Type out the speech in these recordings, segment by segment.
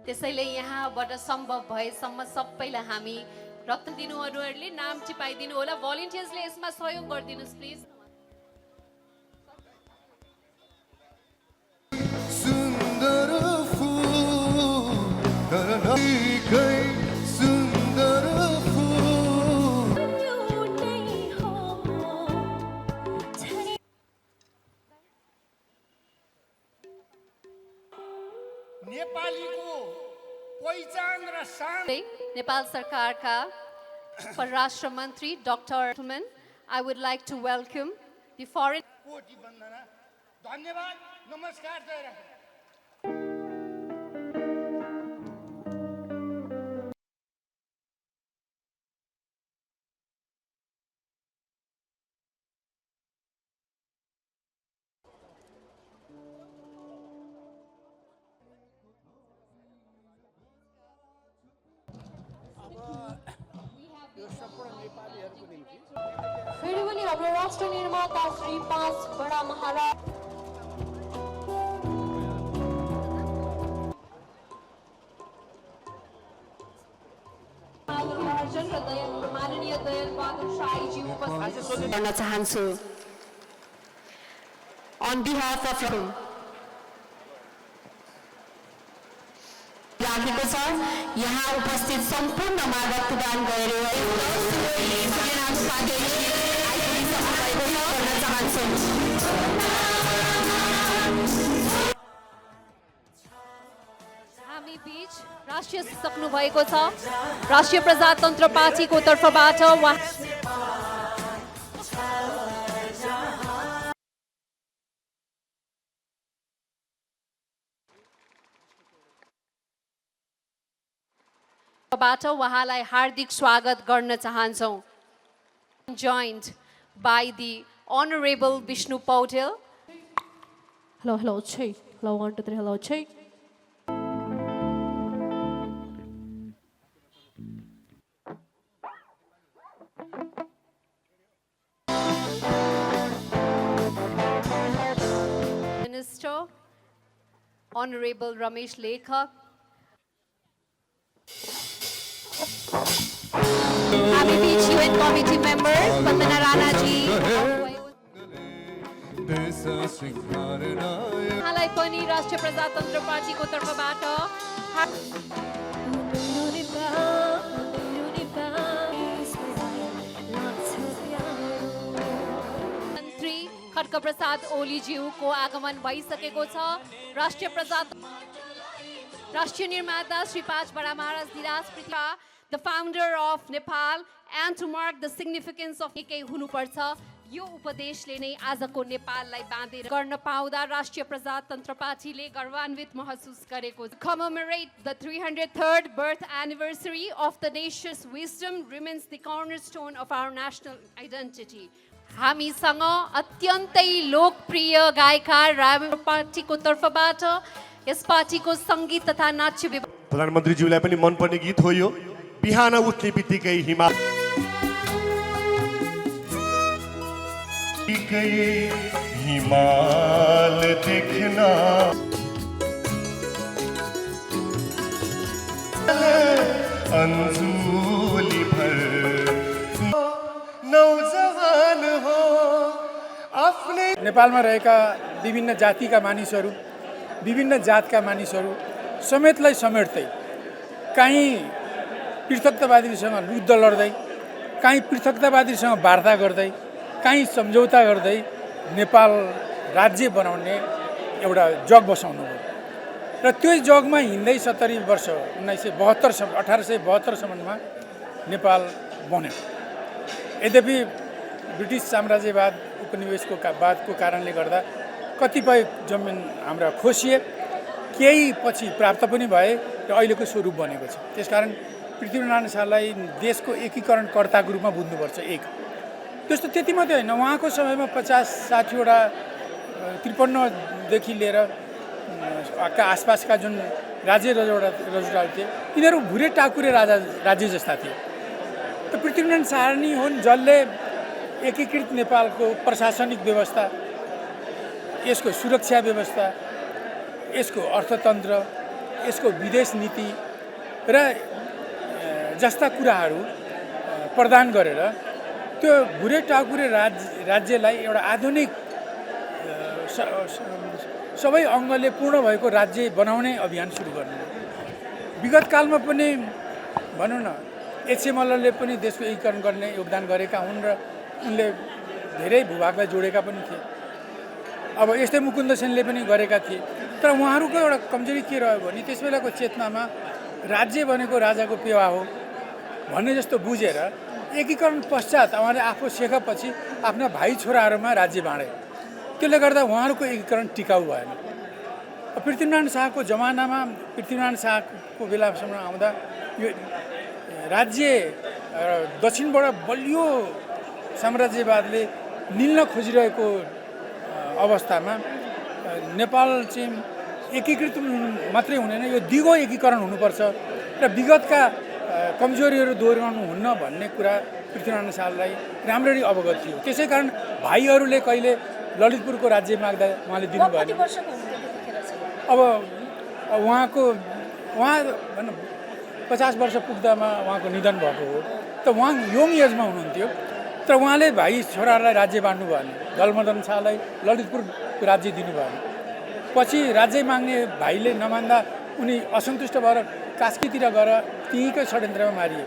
त्यसैले यहाँबाट सम्भव भएसम्म सबैलाई हामी रक्त दिनुहुनेहरूले नाम टिपाइदिनु होला। भलिन्टियर्सले यसमा सहयोग गरिदिनुस् प्लिज। सुन्दर फूल सुन्दर फूल नेपालीको पहिचान र शान। नेपाल सरकारका परराष्ट्र मन्त्री doctor I would like to welcome the foreign कोटी वन्दना, धन्यवाद, नमस्कार जय राम। फेरि पनि हाम्रो राष्ट्र निर्माता श्री 5 बडा महाराज माननीय दयाल बहादुर शाहीजी उपस्थित गर्न चाहन्छु। On behalf of राखेको छ, यहाँ उपस्थित सम्पूर्णमा रक्तदान गरेर हामी बीच राष्ट्रिय सक्नु भएको छ। राष्ट्रिय प्रजातन्त्र पार्टीको तर्फबाट उहाँलाई हार्दिक स्वागत गर्न चाहन्छौँ। Joined by the Honorable Vishnu Paudel. Hello, check. Hello, 1, 2, 3, hello, check. Minister, Honorable Ramesh Lekhak. हामी बीच UN committee member Vandana Rana ji. उहाँलाई पनि राष्ट्रिय प्रजातन्त्र पार्टीको तर्फबाट मन्त्री खड्ग प्रसाद ओलीज्यूको आगमन भइसकेको छ। राष्ट्रिय निर्माता श्री 5 बडा महाराज धिराज पृथ्वी, the founder of Nepal, and to mark the significance of एकै हुनुपर्छ, यो उपदेशले नै आजको नेपाललाई बाँधेर गर्न पाउँदा राष्ट्रिय प्रजातन्त्र पार्टीले गर्वान्वित महसुस गरेको। Commemorate the 303rd birth anniversary of the nation's wisdom remains the cornerstone of our national identity. हामीसँग अत्यन्तै लोकप्रिय गायकार राम पार्टीको तर्फबाट यस पार्टीको सङ्गीत तथा नाट्य विभाग प्रधानमन्त्रीज्यूलाई पनि मनपर्ने गीत हो यो। बिहान उठ्ने बित्तिकै हिमाल देख्न अन्जुली भर नौजवान हो आफ्नै। नेपालमा रहेका विभिन्न जातिका मानिसहरू, विभिन्न जातका मानिसहरू समेतलाई समेट्दै कहीँ पृथकतावादीसँग युद्ध लड्दै, कहीँ पृथकतावादीसँग वार्ता गर्दै, कहीँ सम्झौता गर्दै नेपाल राज्य बनाउने एउटा जग बसाउनु भयो र त्यो जगमा हिँड्दै 70 वर्ष 1872सम्ममा नेपाल बन्यो। यद्यपि ब्रिटिस साम्राज्यवाद उपनिवेशको बादको कारणले गर्दा कतिपय जमिन हाम्रा खोसिए, केही पछि प्राप्त पनि भए र अहिलेको स्वरूप बनेको छ। त्यसकारण पृथ्वीनारायण शाहलाई देशको एकीकरणकर्ताको रूपमा बुझ्नुपर्छ। एक त्यस्तो त्यति मात्रै होइन, उहाँको समयमा 50-60 वटा 53 देखि लिएर का आसपासका जुन राज्य रजौटाहरू थिए यिनीहरू भुरे टाकुरे राज्य जस्ता थिए। त पृथ्वीनारायण शाह नै हुन् जसले एकीकृत नेपालको प्रशासनिक व्यवस्था, यसको सुरक्षा व्यवस्था, यसको अर्थतन्त्र, यसको विदेश नीति र जस्ता कुराहरू प्रदान गरेर त्यो भुरे टाकुरे राज्यलाई एउटा आधुनिक सबै अङ्गले पूर्ण भएको राज्य बनाउने अभियान सुरु गर्नु। विगत कालमा पनि भनौँ न एचए मल्लले पनि देशको एकीकरण गर्ने योगदान गरेका हुन् र उनले धेरै भूभागलाई जोडेका पनि थिए। अब यस्तै मुकुन्द सेनले पनि गरेका थिए। तर उहाँहरूको एउटा कमजोरी के रह्यो भने त्यस बेलाको चेतनामा राज्य भनेको राजाको पेवा हो भन्ने जस्तो बुझेर एकीकरण पश्चात उहाँले आफू सेकेपछि आफ्ना भाइ छोराहरूमा राज्य बाँडे। त्यसले गर्दा उहाँहरूको एकीकरण टिकाउ भएन। पृथ्वीनारायण शाहको जमानामा पृथ्वीनारायण शाहको बेलासम्म आउँदा यो राज्य दक्षिणबाट बलियो साम्राज्यवादले निल्न खोजिरहेको अवस्थामा नेपाल चाहिँ एकीकृत मात्रै हुँदैन, यो दिगो एकीकरण हुनुपर्छ र विगतका कमजोरीहरू दोहोऱ्याउनु हुन्न भन्ने कुरा पृथ्वीनारायण शाहलाई राम्ररी अवगत थियो। त्यसै कारण भाइहरूले कहिले ललितपुरको राज्य माग्दा उहाँले दिनुभयो। अब उहाँ 50 वर्ष पुग्दामा उहाँको निधन भएको हो। त उहाँ यङ एजमा हुनुहुन्थ्यो, तर उहाँले भाइ छोराहरूलाई राज्य बाँड्नु भएन। दलमदन शाहलाई ललितपुर राज्य दिनु भएन। पछि राज्य माग्ने भाइले नमान्दा उनी असन्तुष्ट भएर कास्कीतिर गएर त्यहीँकै षड्यन्त्रमा मारिए।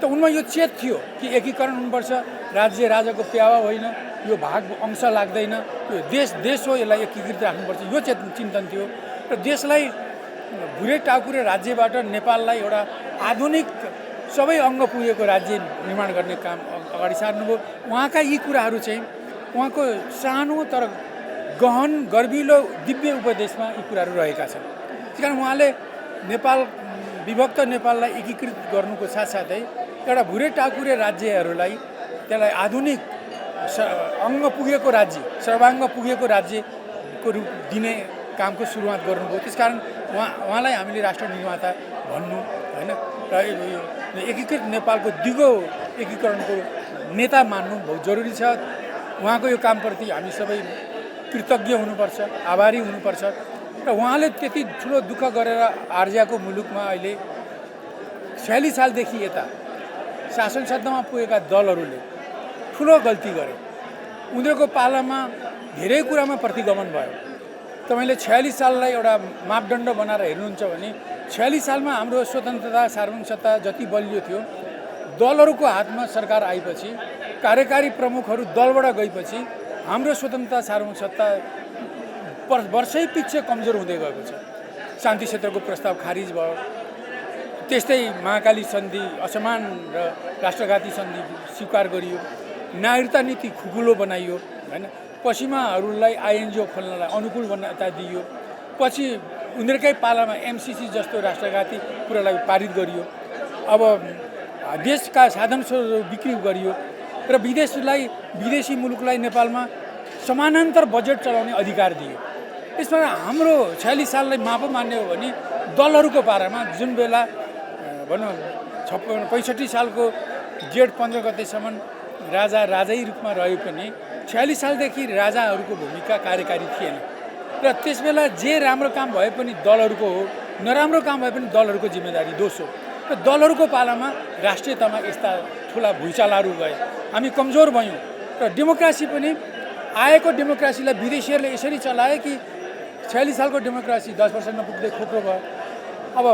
त उनमा यो चेत थियो कि एकीकरण हुनुपर्छ, राज्य राजाको प्यावा होइन, यो भाग अंश लाग्दैन, यो देश हो, यसलाई एकीकृत राख्नुपर्छ, यो चिन्तन थियो। र देशलाई भुरे टाकुरे राज्यबाट नेपाललाई एउटा आधुनिक सबै अङ्ग पुगेको राज्य निर्माण गर्ने काम अगाडि सार्नुभयो। उहाँका यी कुराहरू चाहिँ उहाँको सानो तर गहन गर्विलो दिव्य उपदेशमा यी कुराहरू रहेका छन्। त्यस कारण उहाँले विभक्त नेपाललाई एकीकृत गर्नुको साथसाथै एउटा भुरे टाकुरे राज्यहरूलाई त्यसलाई आधुनिक अङ्ग पुगेको राज्य, सर्वाङ्ग पुगेको राज्यको रूप दिने कामको सुरुवात गर्नुभयो। त्यसकारण उहाँलाई हामीले राष्ट्र निर्माता भन्नु होइन र एकीकृत नेपालको दिगो एकीकरणको नेता मान्नु बहुत जरुरी छ। उहाँको यो कामप्रति हामी सबै कृतज्ञ हुनुपर्छ, आभारी हुनुपर्छ। र उहाँले त्यति ठुलो दुःख गरेर आर्जियाको मुलुकमा अहिले 46 सालदेखि यता शासन सत्तामा पुगेका दलहरूले ठुलो गल्ती गरे। उनीहरूको पालामा धेरै कुरामा प्रतिगमन भयो। तपाईँले 46 साललाई एउटा मापदण्ड बनाएर हेर्नुहुन्छ भने 46 सालमा हाम्रो स्वतन्त्रता सार्वभौम सत्ता जति बलियो थियो, दलहरूको हातमा सरकार आएपछि, कार्यकारी प्रमुखहरू दलबाट गएपछि हाम्रो स्वतन्त्रता सार्वभौम सत्ता वर्षै पछि कमजोर हुँदै गएको छ। शान्ति क्षेत्रको प्रस्ताव खारिज भयो, त्यस्तै महाकाली सन्धि असमान र राष्ट्रघाती सन्धि स्वीकार गरियो, नागरिकता नीति खुकुलो बनाइयो होइन, पश्चिमाहरूलाई आइएनजिओ खोल्नलाई अनुकूल बनाता दिइयो, पछि उनीहरूकै पालामा एमसिसी जस्तो राष्ट्रघाती कुरालाई पारित गरियो। अब देशका साधन स्रोतहरू बिक्री गरियो र विदेशी मुलुकलाई नेपालमा समानान्तर बजेट चलाउने अधिकार दियो। यसमा हाम्रो 46 साललाई माप मान्ने हो भने दलहरूको पारामा जुन बेला भनौँ 65 सालको जेठ 15 गतेसम्म राजै रूपमा रहे पनि 46 सालदेखि राजाहरूको भूमिका कार्यकारी थिएन र त्यसबेला जे राम्रो काम भए पनि दलहरूको हो, नराम्रो काम भए पनि दलहरूको जिम्मेदारी दोष हो। र दलहरूको पालामा राष्ट्रियतामा यस्ता ठुला भुइँचालोहरू गए, हामी कमजोर भयौँ र डेमोक्रेसी पनि आएको डेमोक्रेसीलाई विदेशीहरूले यसरी चलाए कि 46 सालको डेमोक्रेसी 10 वर्ष नपुग्दै खोक्रो भयो। अब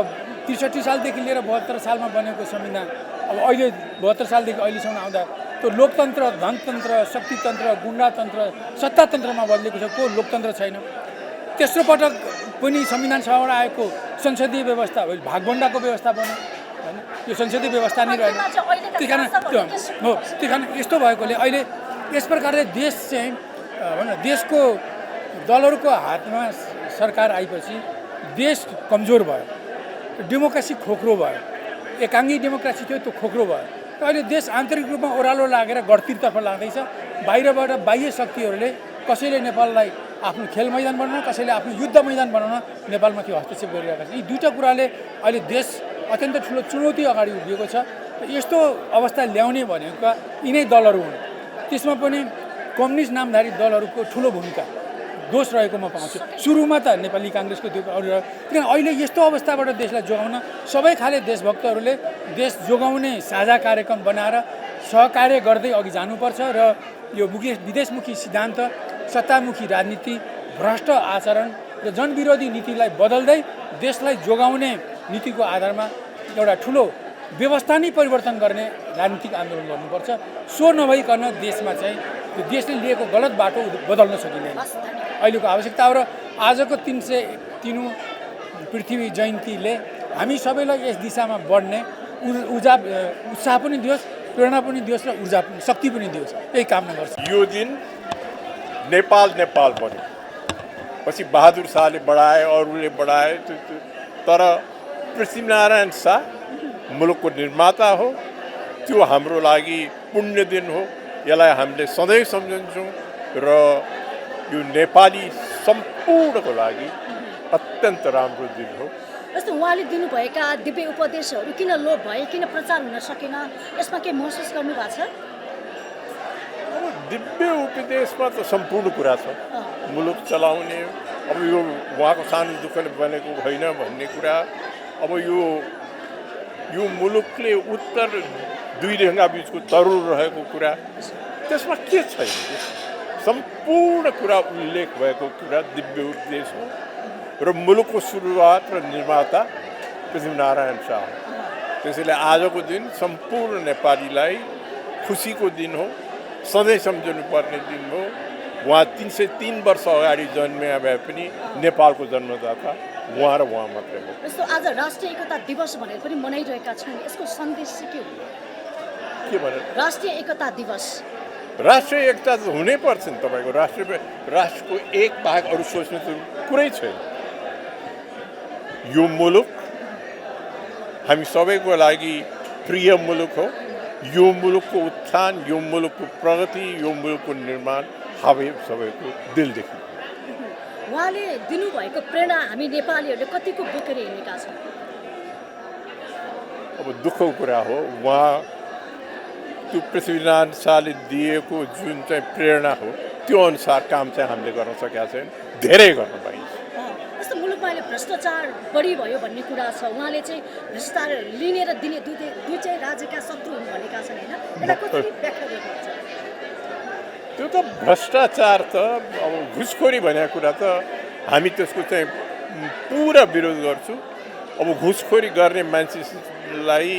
63 सालदेखि लिएर 72 सालमा बनेको संविधान अब अहिले 72 सालदेखि अहिलेसम्म आउँदा त्यो लोकतन्त्र, धनतन्त्र, शक्तितन्त्र, गुन्डातन्त्र, सत्तातन्त्रमा बदलेको छ, को लोकतन्त्र छैन। तेस्रो पटक पनि संविधान सभाबाट आएको संसदीय व्यवस्था भागभण्डाको व्यवस्था बन्यो होइन, यो संसदीय व्यवस्था नै रहेन। त्यही कारण यस्तो भएकोले अहिले यस प्रकारले देश चाहिँ देशको दलहरूको हातमा सरकार आएपछि देश कमजोर भयो, डेमोक्रेसी खोक्रो भयो, एकाङ्गी डेमोक्रेसी थियो त्यो खोक्रो भयो। अहिले देश आन्तरिक रूपमा ओह्रालो लागेर गढतिरतर्फ लाग्दैछ। बाहिरबाट बाह्य शक्तिहरूले कसैले नेपाललाई आफ्नो खेल मैदान बनाउन, कसैले आफ्नो युद्ध मैदान बनाउन नेपालमाथि हस्तक्षेप गरिरहेका छन्। यी दुईवटा कुराले अहिले देश अत्यन्त ठुलो चुनौती अगाडि उभिएको छ। यस्तो अवस्था ल्याउने भनेका यिनै दलहरू हुन्। त्यसमा पनि कम्युनिस्ट नामधारी दलहरूको ठुलो भूमिका दोष रहेको म पाउँछु। सुरुमा त नेपाली काङ्ग्रेसको त्यो अरू किन अहिले यस्तो अवस्थाबाट देशलाई जोगाउन सबै खाले देशभक्तहरूले देश जोगाउने साझा कार्यक्रम बनाएर सहकार्य गर्दै अघि जानुपर्छ र यो विदेशमुखी सिद्धान्त, सत्तामुखी राजनीति, भ्रष्ट आचरण र जनविरोधी नीतिलाई बदल्दै देशलाई जोगाउने नीतिको आधारमा एउटा ठुलो व्यवस्था नै परिवर्तन गर्ने राजनीतिक आन्दोलन गर्नुपर्छ। सो नभइकन देशमा चाहिँ त्यो देशले लिएको गलत बाटो बदल्न सकिँदैन। अहिलेको आवश्यकता हो र आजको 303औं पृथ्वी जयन्तीले हामी सबैलाई यस दिशामा बढ्ने उत्साह पनि दियोस्, प्रेरणा पनि दियोस् र ऊर्जा शक्ति पनि दियोस्, यही कामना गर्छु। यो दिन नेपाल बन्यो, पछि बहादुर शाहले बढाए, अरूले बढाए, तर पृथ्वीनारायण शाह मुलुकको निर्माता हो। त्यो हाम्रो लागि पुण्य दिन हो। यसलाई हामीले सधैँ सम्झन्छौँ र यो नेपाली सम्पूर्णको लागि अत्यन्त राम्रो दिन हो। जस्तो उहाँले दिनुभएका दिव्य उपदेशहरू किन लोप भए, किन प्रचार हुन सकेन, यसमा के महसुस गर्नुभएको छ? अब दिव्य उपदेशमा त सम्पूर्ण कुरा छ। मुलुक चलाउने, अब यो उहाँको सानो दुःखले बनेको होइन भन्ने कुरा, अब यो मुलुकले उत्तर दुई ढङ्गा बिचको तरुल रहेको कुरा, त्यसमा के छैन? सम्पूर्ण कुरा उल्लेख भएको कुरा दिव्य उपदेश हो र मुलुकको सुरुवात र निर्माता पृथ्वीनारायण शाह। त्यसैले आजको दिन सम्पूर्ण नेपालीलाई खुसीको दिन हो, सधैँ सम्झनु पर्ने दिन हो। उहाँ 303 वर्ष अगाडि जन्मे भए पनि नेपालको जन्मदाता उहाँ र उहाँ मात्रै हो। जस्तो आज राष्ट्रिय एकता दिवस भनेर पनि मनाइरहेका छौँ, यसको सन्देश चाहिँ के हो? के भने राष्ट्रिय एकता दिवस? राष्ट्रिय एकता त हुनै पर्छ नि। तपाईँको राष्ट्रको एक बाहेक अरू सोच्ने त कुरै छैन। यो मुलुक हामी सबैको लागि प्रिय मुलुक हो। यो मुलुकको उत्थान, यो मुलुकको प्रगति, यो मुलुकको निर्माण हामी सबैको दिलदेखि। उहाँले दिनुभएको प्रेरणा हामी नेपालीहरूले कतिको बोकेर हिँडेका छौँ? अब दुःखको कुरा हो, उहाँ त्यो पृथ्वीनारायण शाहले दिएको जुन चाहिँ प्रेरणा हो त्यो अनुसार काम चाहिँ हामीले गर्न सकेका छैन, धेरै गर्न पाइन्छ। जस्तो मुलुकमा अहिले भ्रष्टाचार बढी भयो भन्ने कुरा छ। उहाँले चाहिँ भ्रष्टाचार लिने र दिने दुई चाहिँ राज्यका शत्रु हुन् भनेका छन् होइन, यसलाई कसरी व्याख्या गर्नुहुन्छ? त्यो त भ्रष्टाचार त अब घुसखोरी भनेको कुरा त हामी त्यसको चाहिँ पुरा विरोध गर्छु। अब घुसखोरी गर्ने मान्छेलाई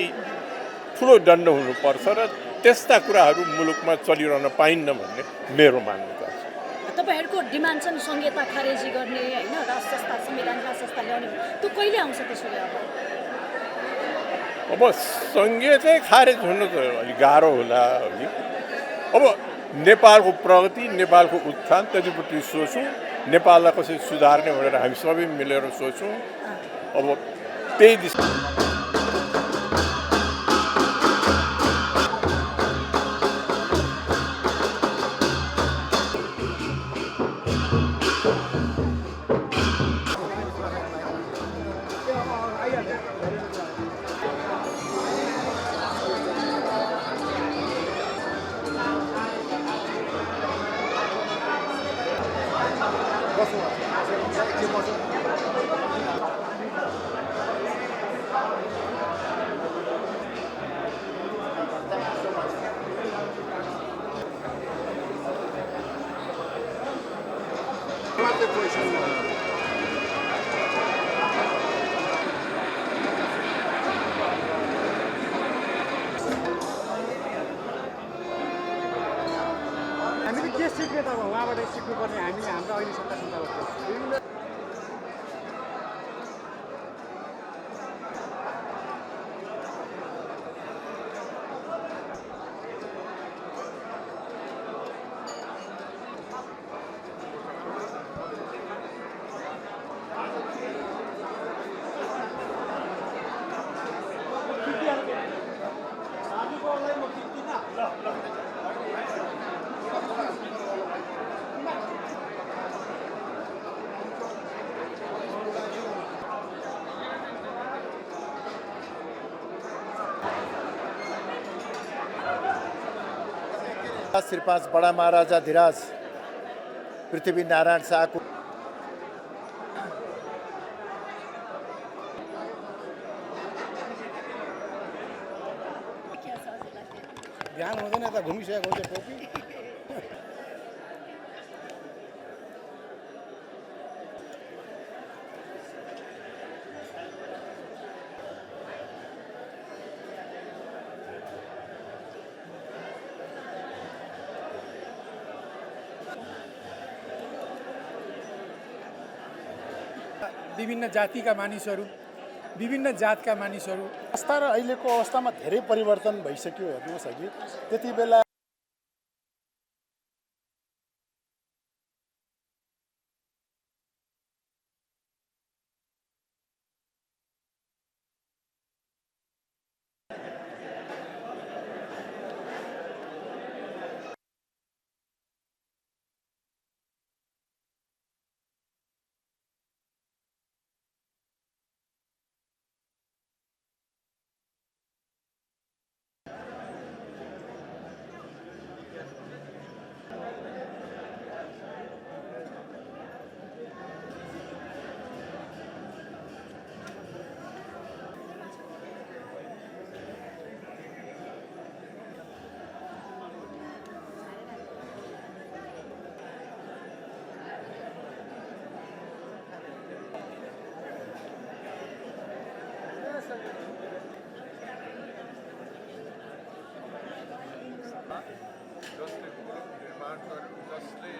ठुलो दण्ड हुनुपर्छ र त्यस्ता कुराहरू मुलुकमा चलिरहन पाइन्न भन्ने मेरो मान्यता छ। तपाईँहरूको डिमान्ड छन् संहिता खारेजी गर्ने होइन, राष्ट्र संस्था, संविधान राष्ट्र संस्था ल्याउने, त्यो कहिले आउँछ? त्यसो भए अब संहितै खारेज हुनु त अलिक गाह्रो होला है। अब नेपालको प्रगति, नेपालको उत्थान त्यतिपट्टि सोचौँ, नेपाललाई कसरी सुधार्ने भनेर हामी सबै मिलेर सोचौँ। अब त्यही दिशा हामीले के सिक्ने त अब उहाँबाट सिक्नुपर्ने हामी हाम्रो अहिले सत्ता सञ्चालक श्री 5 बडा महाराजा धिराज पृथ्वीनारायण शाहको ध्यान हुँदैन यता घुमिसकेको हुन्छ टोपी विभिन्न जातिका मानिसहरू विभिन्न जातका मानिसहरू अवस्था र अहिलेको अवस्थामा धेरै परिवर्तन भइसक्यो हेर्नुहोस् अघि त्यति बेला जसले